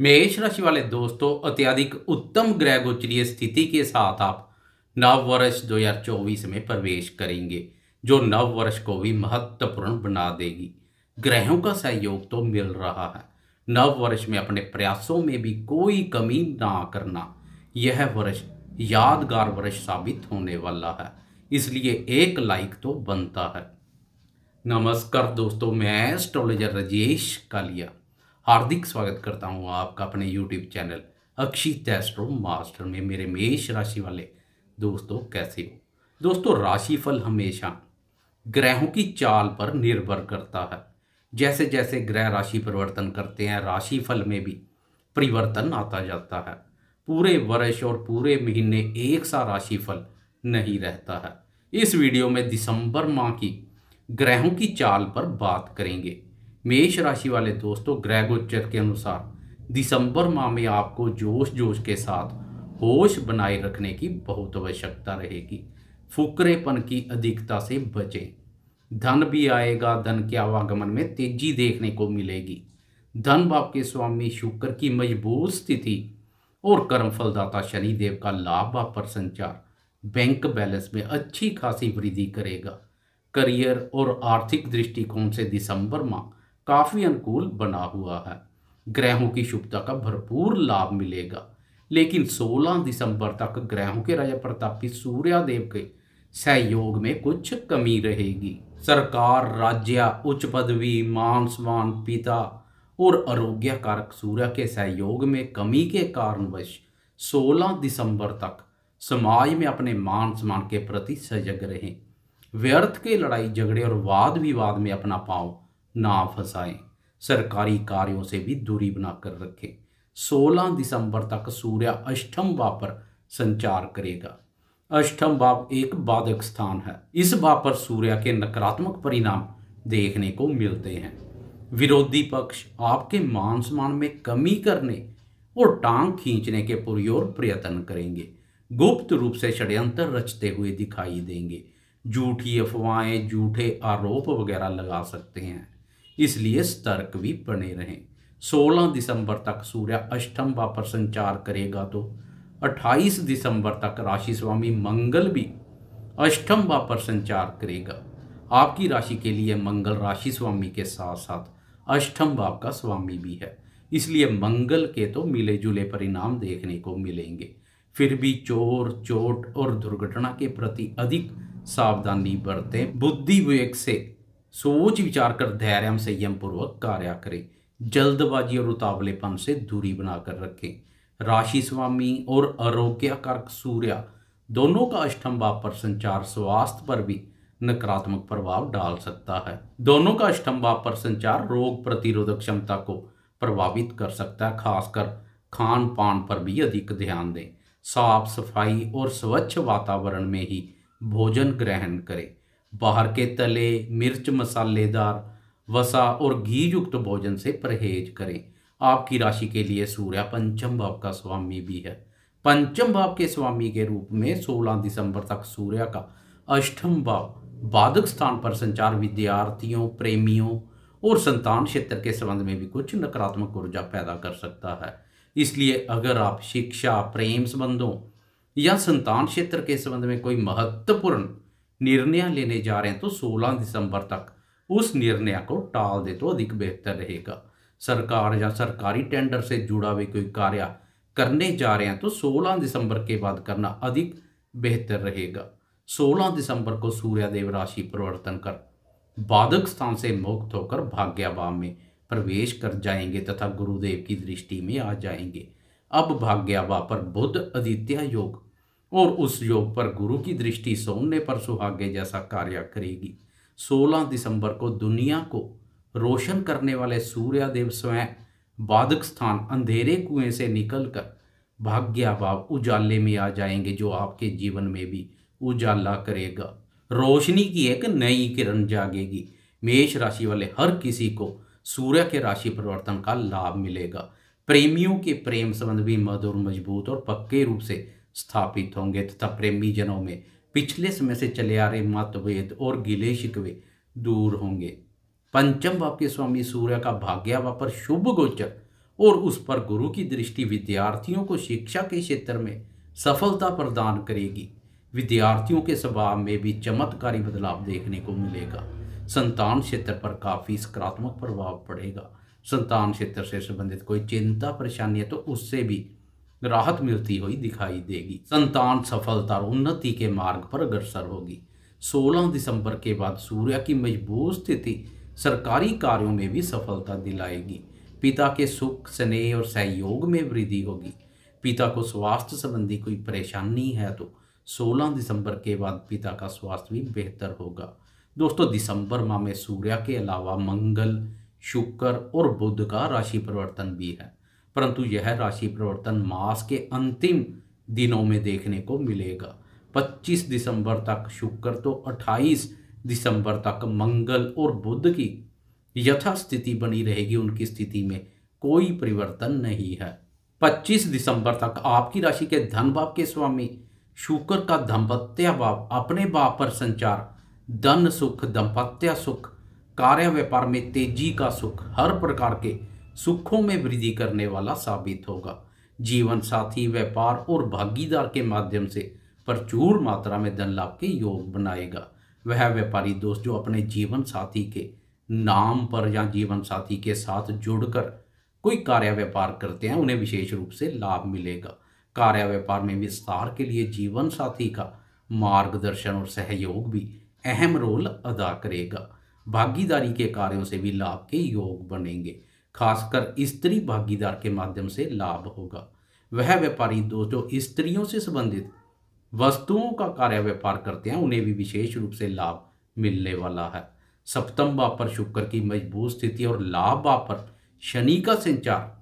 मेष राशि वाले दोस्तों, अत्यधिक उत्तम ग्रह गोचरीय स्थिति के साथ आप नव वर्ष 2024 में प्रवेश करेंगे, जो नव वर्ष को भी महत्वपूर्ण बना देगी। ग्रहों का सहयोग तो मिल रहा है। नव वर्ष में अपने प्रयासों में भी कोई कमी ना करना। यह वर्ष यादगार वर्ष साबित होने वाला है, इसलिए एक लाइक तो बनता है। नमस्कार दोस्तों, मैं एस्ट्रोलॉजर राजेश कालिया हार्दिक स्वागत करता हूं आपका अपने YouTube चैनल अक्षित एस्ट्रो मास्टर में। मेरे मेष राशि वाले दोस्तों, कैसे हो दोस्तों? राशिफल हमेशा ग्रहों की चाल पर निर्भर करता है। जैसे जैसे ग्रह राशि परिवर्तन करते हैं, राशिफल में भी परिवर्तन आता जाता है। पूरे वर्ष और पूरे महीने एक सा राशिफल नहीं रहता है। इस वीडियो में दिसंबर माह की ग्रहों की चाल पर बात करेंगे। मेष राशि वाले दोस्तों, ग्रह गोचर के अनुसार दिसंबर माह में आपको जोश जोश के साथ होश बनाए रखने की बहुत आवश्यकता रहेगी। फुकरेपन की अधिकता से बचें। धन भी आएगा, धन के आवागमन में तेजी देखने को मिलेगी। धन भाव के स्वामी शुक्र की मजबूत स्थिति और कर्म फलदाता शनिदेव का लाभ भाव पर संचार बैंक बैलेंस में अच्छी खासी वृद्धि करेगा। करियर और आर्थिक दृष्टिकोण से दिसंबर माह काफी अनुकूल बना हुआ है। ग्रहों की शुभता का भरपूर लाभ मिलेगा, लेकिन 16 दिसंबर तक ग्रहों के राजा प्रतापी सूर्यदेव के सहयोग में कुछ कमी रहेगी। सरकार, राज्य, उच्च पदवी, मान सम्मान, पिता और आरोग्य कारक सूर्य के सहयोग में कमी के कारणवश 16 दिसंबर तक समाज में अपने मान सम्मान के प्रति सजग रहें। व्यर्थ के लड़ाई झगड़े और वाद विवाद में अपना पांव ना फंसाएं। सरकारी कार्यों से भी दूरी बनाकर रखें। 16 दिसंबर तक सूर्य अष्टम भाव पर संचार करेगा। अष्टम भाव एक बाधक स्थान है। इस भाव पर सूर्य के नकारात्मक परिणाम देखने को मिलते हैं। विरोधी पक्ष आपके मान सम्मान में कमी करने और टांग खींचने के पूरी ओर प्रयत्न करेंगे। गुप्त रूप से षड्यंत्र रचते हुए दिखाई देंगे। झूठी अफवाहें, झूठे आरोप वगैरह लगा सकते हैं, इसलिए सतर्क भी बने रहें। 16 दिसंबर तक सूर्य अष्टम भाव पर संचार करेगा, तो 28 दिसंबर तक राशि स्वामी मंगल भी अष्टम भाव पर संचार करेगा। आपकी राशि के लिए मंगल राशि स्वामी के साथ साथ अष्टम भाव का स्वामी भी है, इसलिए मंगल के तो मिले जुले परिणाम देखने को मिलेंगे। फिर भी चोर, चोट और दुर्घटना के प्रति अधिक सावधानी बरतें। बुद्धि विवेक से सोच विचार कर धैर्य संयम पूर्वक कार्य करें। जल्दबाजी और उतावलेपन से दूरी बनाकर रखें। राशि स्वामी और आरोग्य कारक सूर्य दोनों का अष्टम भाव पर संचार स्वास्थ्य पर भी नकारात्मक प्रभाव डाल सकता है। दोनों का अष्टम भाव पर संचार रोग प्रतिरोधक क्षमता को प्रभावित कर सकता है। खासकर खान पान पर भी अधिक ध्यान दें। साफ सफाई और स्वच्छ वातावरण में ही भोजन ग्रहण करें। बाहर के तले, मिर्च मसालेदार, वसा और घी युक्त भोजन से परहेज करें। आपकी राशि के लिए सूर्य पंचम भाव का स्वामी भी है। पंचम भाव के स्वामी के रूप में 16 दिसंबर तक सूर्य का अष्टम भाव बाधक स्थान पर संचार विद्यार्थियों, प्रेमियों और संतान क्षेत्र के संबंध में भी कुछ नकारात्मक ऊर्जा पैदा कर सकता है। इसलिए अगर आप शिक्षा, प्रेम संबंधों या संतान क्षेत्र के संबंध में कोई महत्वपूर्ण निर्णय लेने जा रहे हैं, तो 16 दिसंबर तक उस निर्णय को टाल दे तो अधिक बेहतर रहेगा। सरकार या सरकारी टेंडर से जुड़ा हुआ कोई कार्य करने जा रहे हैं, तो 16 दिसंबर के बाद करना अधिक बेहतर रहेगा। 16 दिसंबर को सूर्यदेव राशि परिवर्तन कर बाधक स्थान से मुक्त होकर भाग्य भाव में प्रवेश कर जाएंगे तथा गुरुदेव की दृष्टि में आ जाएंगे। अब भाग्य भाव पर बुध आदित्य योग और उस योग पर गुरु की दृष्टि सोने पर सुहागे जैसा कार्य करेगी। 16 दिसंबर को दुनिया को रोशन करने वाले सूर्यदेव स्वयं बाधक स्थान अंधेरे कुएं से निकलकर भाग्य भाव उजाले में आ जाएंगे, जो आपके जीवन में भी उजाला करेगा। रोशनी की एक नई किरण जागेगी। मेष राशि वाले हर किसी को सूर्य के राशि परिवर्तन का लाभ मिलेगा। प्रेमियों के प्रेम संबंध भी मधुर, मजबूत और पक्के रूप से स्थापित होंगे तथा प्रेमी जनों में पिछले समय से चले आ रहे मतभेद और गिले शिकवे दूर होंगे। पंचम भाव के स्वामी सूर्य का भाग्य भाव पर शुभ गोचर और उस पर गुरु की दृष्टि विद्यार्थियों को शिक्षा के क्षेत्र में सफलता प्रदान करेगी। विद्यार्थियों के स्वभाव में भी चमत्कारी बदलाव देखने को मिलेगा। संतान क्षेत्र पर काफी सकारात्मक प्रभाव पड़ेगा। संतान क्षेत्र से संबंधित कोई चिंता परेशानी है तो उससे भी राहत मिलती हुई दिखाई देगी। संतान सफलता और उन्नति के मार्ग पर अग्रसर होगी। 16 दिसंबर के बाद सूर्य की मजबूत स्थिति सरकारी कार्यों में भी सफलता दिलाएगी। पिता के सुख, स्नेह और सहयोग में वृद्धि होगी। पिता को स्वास्थ्य संबंधी कोई परेशानी है तो 16 दिसंबर के बाद पिता का स्वास्थ्य भी बेहतर होगा। दोस्तों, दिसंबर माह में सूर्य के अलावा मंगल, शुक्र और बुध का राशि परिवर्तन भी है, परंतु यह राशि परिवर्तन मास के अंतिम दिनों में देखने को मिलेगा। 25 दिसंबर तक शुक्र तो 28 दिसंबर तक मंगल और बुध की यथास्थिति बनी रहेगी। उनकी स्थिति में कोई परिवर्तन नहीं है। 25 दिसंबर तक आपकी राशि के धन भाव के स्वामी शुक्र का दाम्पत्य भाव अपने भाव पर संचार धन सुख, दाम्पत्य सुख, कार्य व्यापार में तेजी का सुख, हर प्रकार के सुखों में वृद्धि करने वाला साबित होगा। जीवन साथी, व्यापार और भागीदार के माध्यम से प्रचुर मात्रा में धन लाभ के योग बनाएगा। वह व्यापारी दोस्त जो अपने जीवन साथी के नाम पर या जीवन साथी के साथ जुड़कर कोई कार्य व्यापार करते हैं, उन्हें विशेष रूप से लाभ मिलेगा। कार्य व्यापार में विस्तार के लिए जीवन साथी का मार्गदर्शन और सहयोग भी अहम रोल अदा करेगा। भागीदारी के कार्यों से भी लाभ के योग बनेंगे। खासकर स्त्री भागीदार के माध्यम से लाभ होगा। वह व्यापारी दोस्त जो स्त्रियों से संबंधित वस्तुओं का कार्य व्यापार करते हैं, उन्हें भी विशेष रूप से लाभ मिलने वाला है। सप्तम भाव पर शुक्र की मजबूत स्थिति और लाभ भाव पर शनि का संचार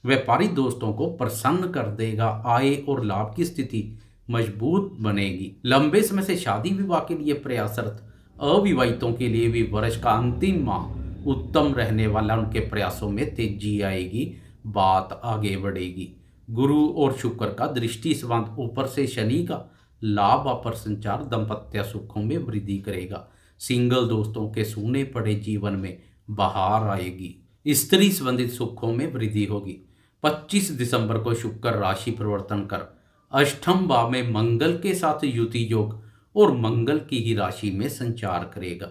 व्यापारी दोस्तों को प्रसन्न कर देगा। आय और लाभ की स्थिति मजबूत बनेगी। लंबे समय से शादी विवाह के लिए प्रयासरत अविवाहितों के लिए भी वर्ष का अंतिम माह उत्तम रहने वाला। उनके प्रयासों में तेजी आएगी, बात आगे बढ़ेगी। गुरु और शुक्र का दृष्टि संबंध ऊपर से शनि का लाभ पर संचार दाम्पत्य सुखों में वृद्धि करेगा। सिंगल दोस्तों के सूने पड़े जीवन में बहार आएगी। स्त्री संबंधित सुखों में वृद्धि होगी। 25 दिसंबर को शुक्र राशि परिवर्तन कर अष्टम भाव में मंगल के साथ युति योग और मंगल की ही राशि में संचार करेगा।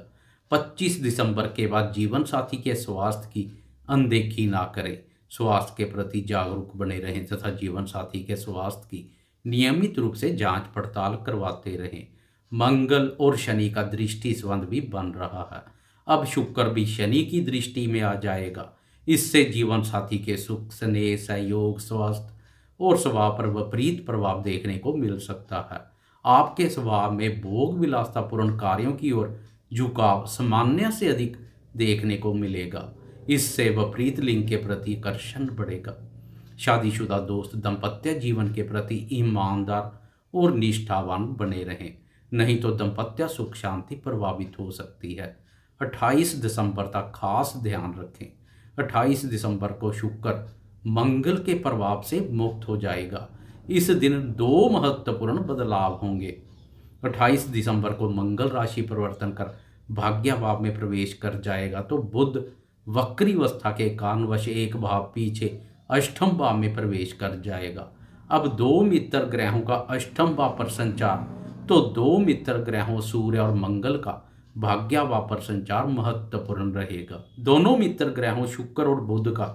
25 दिसंबर के बाद जीवन साथी के स्वास्थ्य की अनदेखी ना करें। स्वास्थ्य के प्रति जागरूक बने रहें तथा जीवन साथी के स्वास्थ्य की नियमित रूप से जांच पड़ताल करवाते रहें। मंगल और शनि का दृष्टि संबंध भी बन रहा है। अब शुक्र भी शनि की दृष्टि में आ जाएगा। इससे जीवन साथी के सुख, स्नेह, सहयोग, स्वास्थ्य और स्वभाव पर विपरीत प्रभाव देखने को मिल सकता है। आपके स्वभाव में भोग विलासतापूर्ण कार्यों की ओर झुकाव सामान्य से अधिक देखने को मिलेगा। इससे विपरीत लिंग के प्रति आकर्षण बढ़ेगा। शादीशुदा दोस्त दाम्पत्य जीवन के प्रति ईमानदार और निष्ठावान बने रहें, नहीं तो दाम्पत्य सुख शांति प्रभावित हो सकती है। 28 दिसंबर तक खास ध्यान रखें। 28 दिसंबर को शुक्र मंगल के प्रभाव से मुक्त हो जाएगा। इस दिन 2 महत्वपूर्ण बदलाव होंगे। 28 दिसंबर को मंगल राशि परिवर्तन कर भाग्य भाव में प्रवेश कर जाएगा तो बुध वक्री अवस्था के कारणवश एक भाव पीछे अष्टम भाव में प्रवेश कर जाएगा। अब 2 मित्र ग्रहों का अष्टम भाव पर संचार तो 2 मित्र ग्रहों सूर्य और मंगल का भाग्य भाव पर संचार महत्वपूर्ण रहेगा। दोनों मित्र ग्रहों शुक्र और बुध का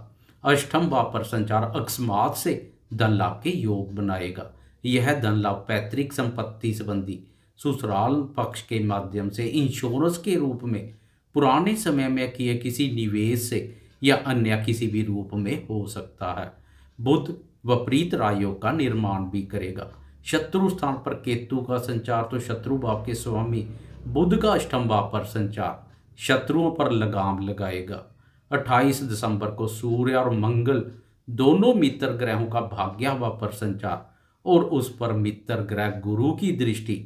अष्टम भाव पर संचार अकस्मात से धन लाभ के योग बनाएगा। यह धन लाभ पैतृक संपत्ति संबंधी ससुराल पक्ष के माध्यम से इंश्योरेंस के रूप में पुराने समय में किए किसी निवेश से या अन्य किसी भी रूप में हो सकता है। बुध विपरीत राजयोग का निर्माण भी करेगा। शत्रु स्थान पर केतु का संचार तो शत्रु भाव के स्वामी बुध का अष्टम भाव पर संचार शत्रुओं पर लगाम लगाएगा। 28 दिसंबर को सूर्य और मंगल दोनों मित्र ग्रहों का भाग्य भाव पर संचार और उस पर मित्र ग्रह गुरु की दृष्टि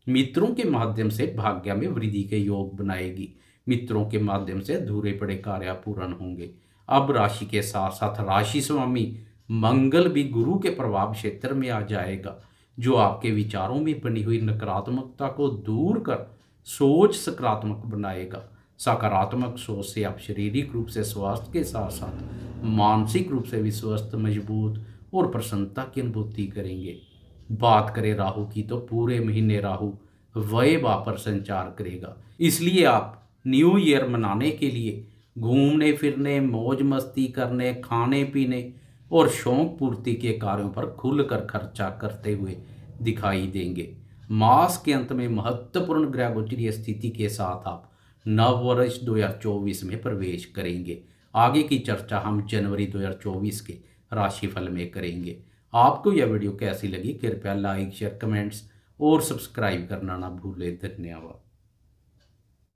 मित्रों के माध्यम से भाग्य में वृद्धि के योग बनाएगी। मित्रों के माध्यम से अधूरे पड़े कार्य पूर्ण होंगे। अब राशि के साथ साथ राशि स्वामी मंगल भी गुरु के प्रभाव क्षेत्र में आ जाएगा, जो आपके विचारों में बनी हुई नकारात्मकता को दूर कर सोच सकारात्मक बनाएगा। सकारात्मक सोच से आप शारीरिक रूप से स्वास्थ्य के साथ साथ मानसिक रूप से भी स्वस्थ, मजबूत और प्रसन्नता की अनुभूति करेंगे। बात करें राहु की, तो पूरे महीने राहु व्यय भाव पर संचार करेगा। इसलिए आप न्यू ईयर मनाने के लिए घूमने फिरने, मौज मस्ती करने, खाने पीने और शौक पूर्ति के कार्यों पर खुलकर खर्चा करते हुए दिखाई देंगे। मास के अंत में महत्वपूर्ण ग्रह गोचरीय स्थिति के साथ आप नव वर्ष 2024 में प्रवेश करेंगे। आगे की चर्चा हम जनवरी 2024 के राशिफल में करेंगे। आपको यह वीडियो कैसी लगी? कृपया लाइक, शेयर, कमेंट्स और सब्सक्राइब करना ना भूलें। धन्यवाद।